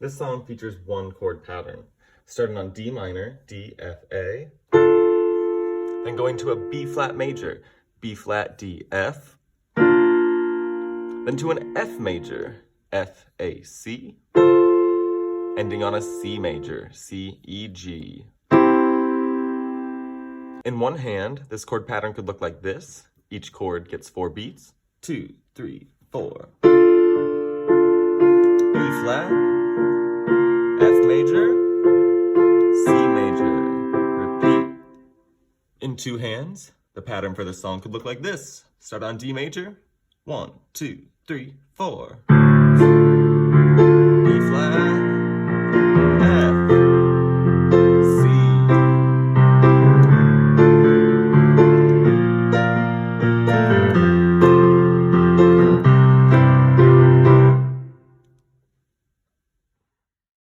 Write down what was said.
This song features one chord pattern, starting on D minor, D, F, A, then going to a B flat major, B flat, D, F, then to an F major, F, A, C, ending on a C major, C, E, G. In one hand, this chord pattern could look like this. Each chord gets 4 beats. 2, 3, 4. B flat, F major, C major. Repeat. In two hands, the pattern for this song could look like this. Start on D major. 1, 2, 3, 4. B flat,